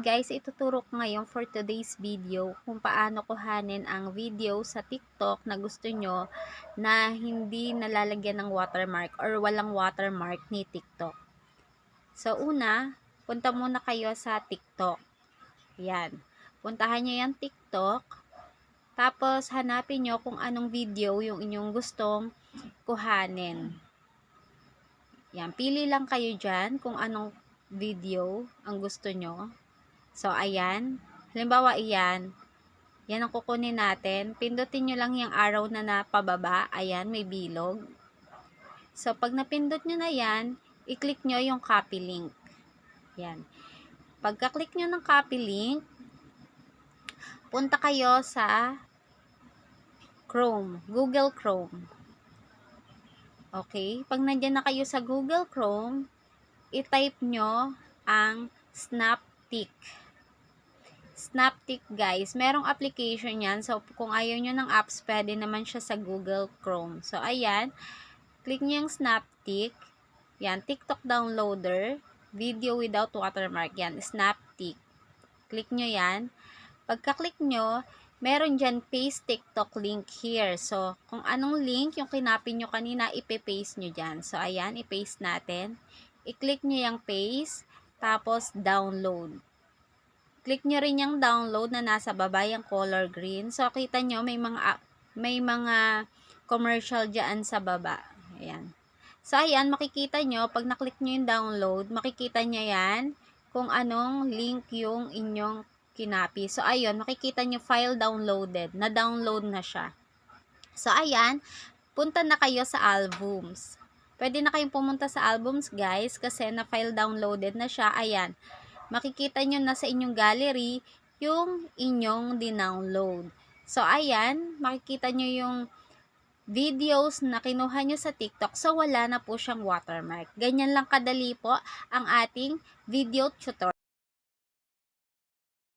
guys, ituturo ko ngayon for today's video kung paano kuhanin ang video sa TikTok na gusto nyo na hindi nalalagyan ng watermark or walang watermark ni TikTok. So una, punta muna kayo sa TikTok. Yan. Puntahan nyo yung TikTok. Tapos hanapin nyo kung anong video yung inyong gustong kuhanin. Yan. Pili lang kayo dyan kung anong video ang gusto nyo. So, ayan. Halimbawa, iyan. Yan ang kukunin natin. Pindutin nyo lang yung arrow na pababa. Ayan, may bilog. So, pag napindot nyo na yan, i-click nyo yung copy link. Yan. Pagka-click nyo ng copy link, punta kayo sa Chrome. Google Chrome. Okay? Pag nandyan na kayo sa Google Chrome, i-type nyo ang Snaptik. Snaptik guys, merong application yan. So, kung ayaw nyo ng apps, pwede naman siya sa Google Chrome. So, ayan. Click nyo yung Snaptik. Yan, TikTok downloader. Video without watermark. Yan, Snaptik. Click nyo yan. Pagka-click nyo, meron dyan paste TikTok link here. So, kung anong link yung kinapin nyo kanina, ipe-paste nyo dyan. So, ayan, i-paste natin. I-click nyo yung paste, tapos download. Click nyo rin yung download na nasa baba, yung color green. So, kita nyo, may mga commercial dyan sa baba. Ayan. So, ayan, makikita nyo, pag naklik nyo yung download, makikita nyo yan kung anong link yung inyong kinapi. So, ayun, makikita nyo file downloaded. Na-download na siya. So, ayan, punta na kayo sa albums. Pwede na kayong pumunta sa albums, guys, kasi na-file downloaded na siya. Ayan. Makikita nyo na sa inyong gallery yung inyong dinownload. So, ayan, makikita nyo yung videos na kinuha nyo sa TikTok. So, wala na po siyang watermark. Ganyan lang kadali po ang ating video tutorial.